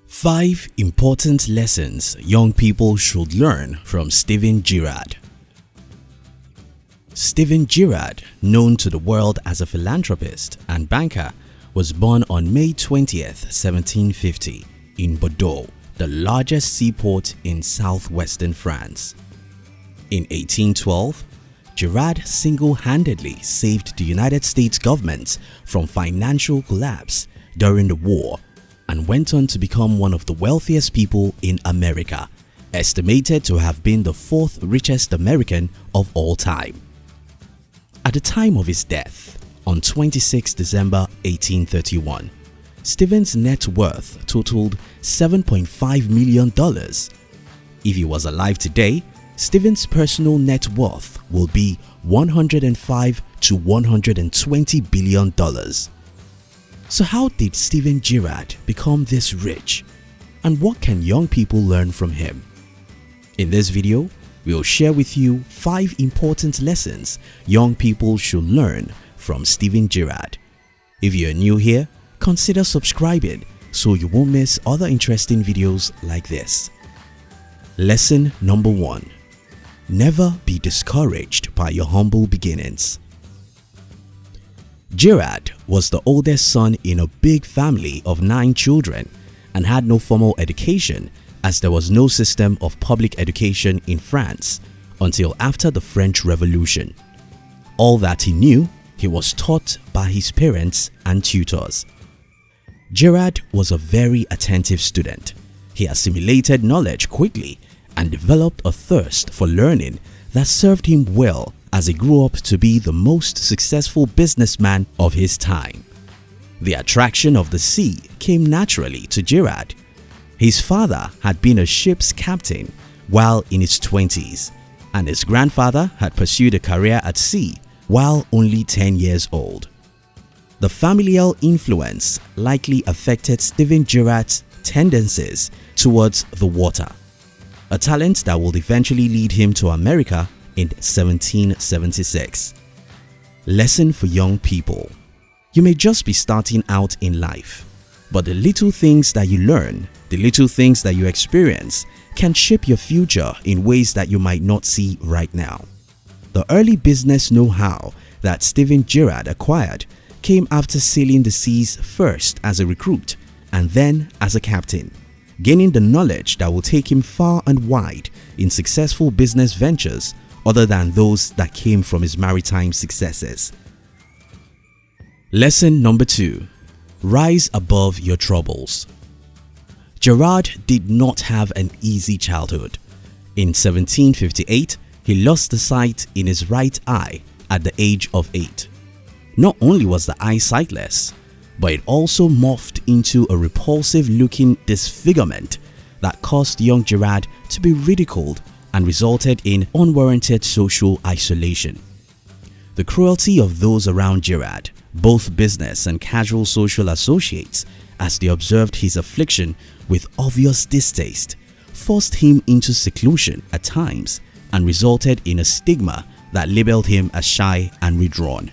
5 important lessons young people should learn from Stephen Girard. Stephen Girard, known to the world as a philanthropist and banker, was born on May 20th, 1750 in Bordeaux, the largest seaport in southwestern France. In 1812, Girard single-handedly saved the United States government from financial collapse during the war and went on to become one of the wealthiest people in America, estimated to have been the 4th richest American of all time. At the time of his death, on 26 December 1831, Stephen's net worth totaled $7.5 million. If he was alive today, Stephen's personal net worth will be $105 to $120 billion. So how did Stephen Girard become this rich? And what can young people learn from him? In this video, we'll share with you 5 important lessons young people should learn from Stephen Girard. If you're new here, consider subscribing so you won't miss other interesting videos like this. Lesson number 1. Never be discouraged by your humble beginnings. Girard was the oldest son in a big family of 9 children and had no formal education, as there was no system of public education in France until after the French Revolution. All that he knew, he was taught by his parents and tutors. Girard was a very attentive student. He assimilated knowledge quickly and developed a thirst for learning that served him well as he grew up to be the most successful businessman of his time. The attraction of the sea came naturally to Girard. His father had been a ship's captain while in his 20s, and his grandfather had pursued a career at sea while only 10 years old. The familial influence likely affected Stephen Girard's tendencies towards the water, a talent that would eventually lead him to America in 1776. Lesson for young people. You may just be starting out in life, but the little things that you learn, the little things that you experience can shape your future in ways that you might not see right now. The early business know-how that Stephen Girard acquired came after sailing the seas first as a recruit and then as a captain, gaining the knowledge that will take him far and wide in successful business ventures other than those that came from his maritime successes. Lesson number 2. Rise above your troubles. Girard did not have an easy childhood. In 1758, he lost the sight in his right eye at the age of 8. Not only was the eye sightless, but it also morphed into a repulsive-looking disfigurement that caused young Girard to be ridiculed and resulted in unwarranted social isolation. The cruelty of those around Girard, both business and casual social associates, as they observed his affliction with obvious distaste, forced him into seclusion at times and resulted in a stigma that labeled him as shy and withdrawn.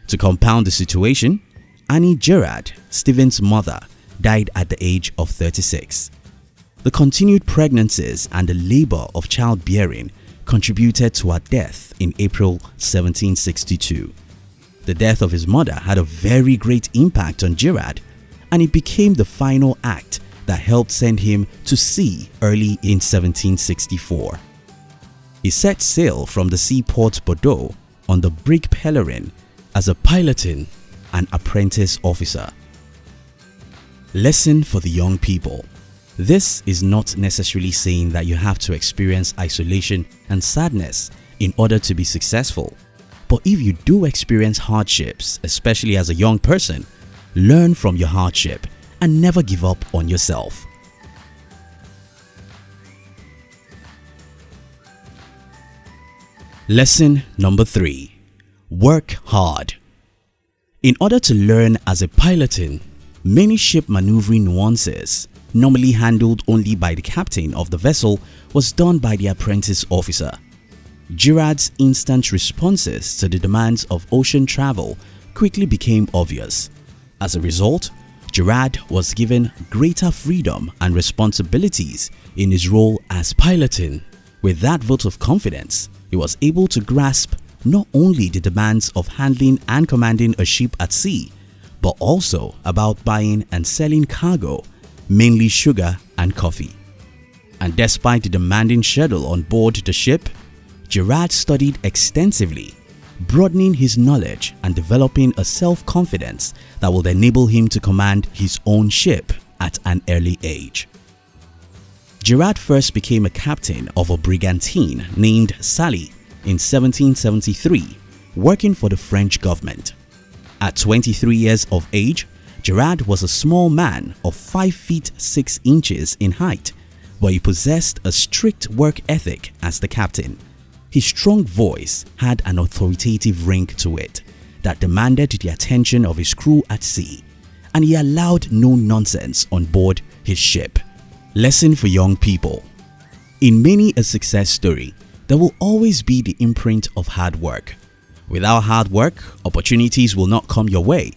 To compound the situation, Annie Girard, Stephen's mother, died at the age of 36. The continued pregnancies and the labor of childbearing contributed to her death in April 1762. The death of his mother had a very great impact on Girard, and it became the final act that helped send him to sea early in 1764. He set sail from the seaport Bordeaux on the brig Pèlerin as a piloting and apprentice officer. Lesson for the young people. This is not necessarily saying that you have to experience isolation and sadness in order to be successful. But if you do experience hardships, especially as a young person, learn from your hardship and never give up on yourself. Lesson number 3. Work hard. In order to learn as a piloting, many ship maneuvering nuances, normally handled only by the captain of the vessel, was done by the apprentice officer. Girard's instant responses to the demands of ocean travel quickly became obvious. As a result, Girald was given greater freedom and responsibilities in his role as piloting. With that vote of confidence, he was able to grasp not only the demands of handling and commanding a ship at sea, but also about buying and selling cargo, mainly sugar and coffee. And despite the demanding schedule on board the ship, Girald studied extensively, broadening his knowledge and developing a self-confidence that would enable him to command his own ship at an early age. Girald first became a captain of a brigantine named Sally in 1773, working for the French government. At 23 years of age, Girald was a small man of 5 feet 6 inches in height, but he possessed a strict work ethic as the captain. His strong voice had an authoritative ring to it that demanded the attention of his crew at sea, and he allowed no nonsense on board his ship. Lesson for young people: in many a success story, there will always be the imprint of hard work. Without hard work, opportunities will not come your way.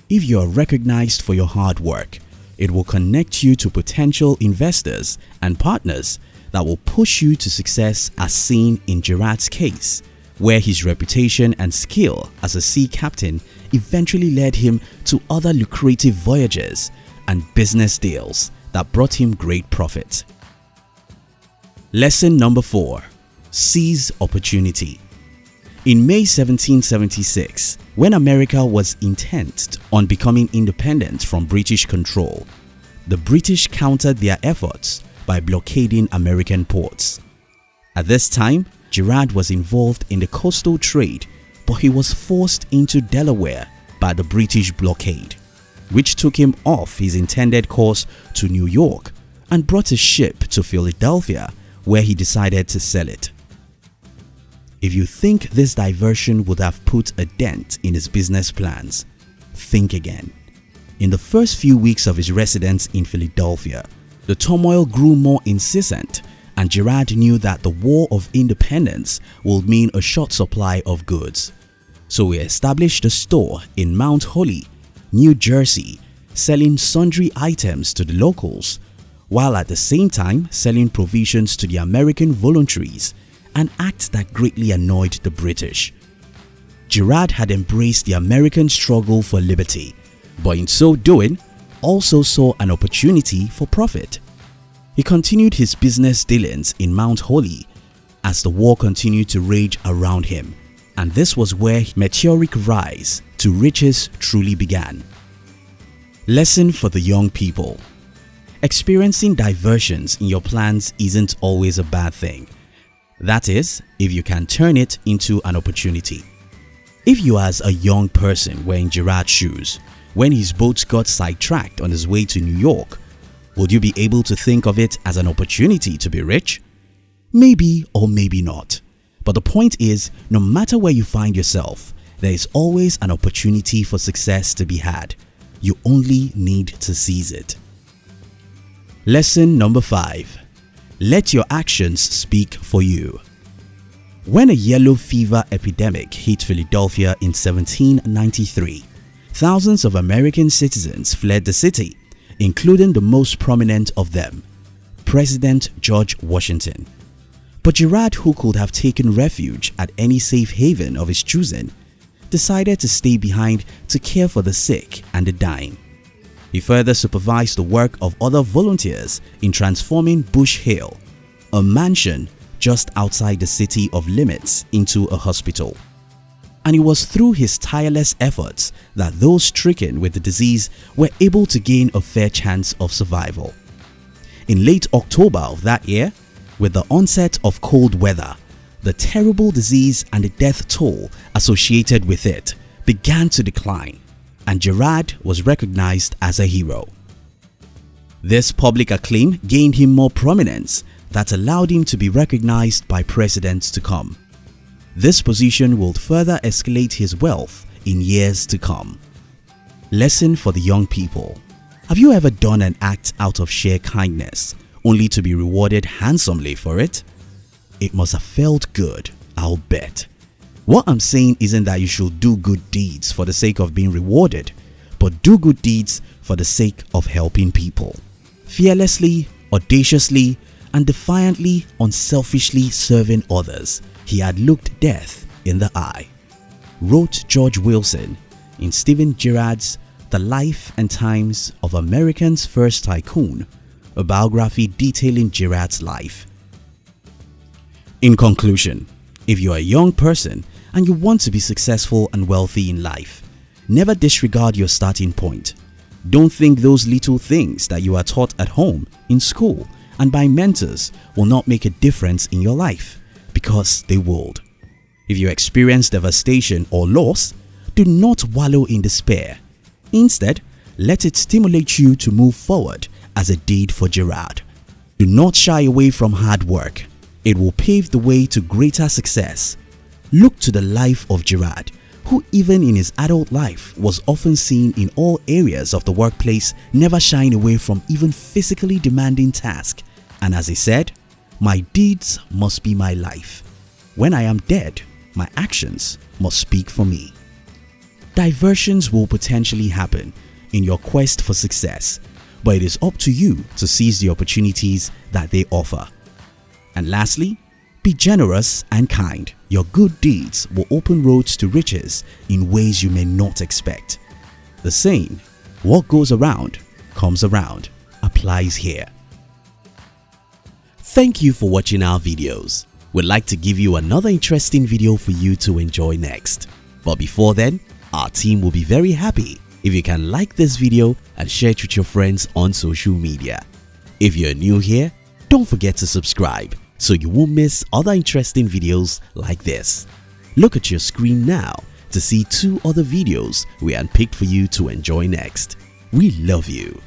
If you are recognized for your hard work, it will connect you to potential investors and partners that will push you to success, as seen in Girald's case, where his reputation and skill as a sea captain eventually led him to other lucrative voyages and business deals that brought him great profit. Lesson number 4: seize opportunity. In May 1776, when America was intent on becoming independent from British control, the British countered their efforts by blockading American ports. At this time, Girald was involved in the coastal trade, but he was forced into Delaware by the British blockade, which took him off his intended course to New York and brought his ship to Philadelphia, where he decided to sell it. If you think this diversion would have put a dent in his business plans, think again. In the first few weeks of his residence in Philadelphia, the turmoil grew more incessant, and Girald knew that the War of Independence would mean a short supply of goods. So he established a store in Mount Holly, New Jersey, selling sundry items to the locals, while at the same time selling provisions to the American voluntaries, an act that greatly annoyed the British. Girald had embraced the American struggle for liberty, but in so doing, also saw an opportunity for profit. He continued his business dealings in Mount Holly as the war continued to rage around him, and this was where meteoric rise to riches truly began. Lesson for the young people: experiencing diversions in your plans isn't always a bad thing. That is, if you can turn it into an opportunity. If you as a young person were in Girald's shoes when his boat got sidetracked on his way to New York, would you be able to think of it as an opportunity to be rich? Maybe or maybe not. But the point is, no matter where you find yourself, there is always an opportunity for success to be had. You only need to seize it. Lesson number 5: let your actions speak for you. When a yellow fever epidemic hit Philadelphia in 1793, thousands of American citizens fled the city, including the most prominent of them, President George Washington. But Girald, who could have taken refuge at any safe haven of his choosing, decided to stay behind to care for the sick and the dying. He further supervised the work of other volunteers in transforming Bush Hill, a mansion just outside the city of limits, into a hospital. And it was through his tireless efforts that those stricken with the disease were able to gain a fair chance of survival. In late October of that year, with the onset of cold weather, the terrible disease and the death toll associated with it began to decline, and Girald was recognized as a hero. This public acclaim gained him more prominence that allowed him to be recognized by presidents to come. This position will further escalate his wealth in years to come. Lesson for the young people: have you ever done an act out of sheer kindness only to be rewarded handsomely for it? It must have felt good, I'll bet. What I'm saying isn't that you should do good deeds for the sake of being rewarded, but do good deeds for the sake of helping people. Fearlessly, audaciously, and defiantly, unselfishly serving others, he had looked death in the eye, wrote George Wilson in Stephen Girard's The Life and Times of America's First Tycoon, a biography detailing Girard's life. In conclusion, if you are a young person and you want to be successful and wealthy in life, never disregard your starting point. Don't think those little things that you are taught at home, in school, and by mentors will not make a difference in your life, because they will. If you experience devastation or loss, do not wallow in despair. Instead, let it stimulate you to move forward as it did for Girard. Do not shy away from hard work. It will pave the way to greater success. Look to the life of Girard, who even in his adult life was often seen in all areas of the workplace, never shying away from even physically demanding tasks. And as he said, "My deeds must be my life. When I am dead, my actions must speak for me." Diversions will potentially happen in your quest for success, but it is up to you to seize the opportunities that they offer. And lastly, be generous and kind. Your good deeds will open roads to riches in ways you may not expect. The saying, "What goes around comes around," applies here. Thank you for watching our videos. We'd like to give you another interesting video for you to enjoy next. But before then, our team will be very happy if you can like this video and share it with your friends on social media. If you're new here, don't forget to subscribe so you won't miss other interesting videos like this. Look at your screen now to see 2 other videos we handpicked for you to enjoy next. We love you.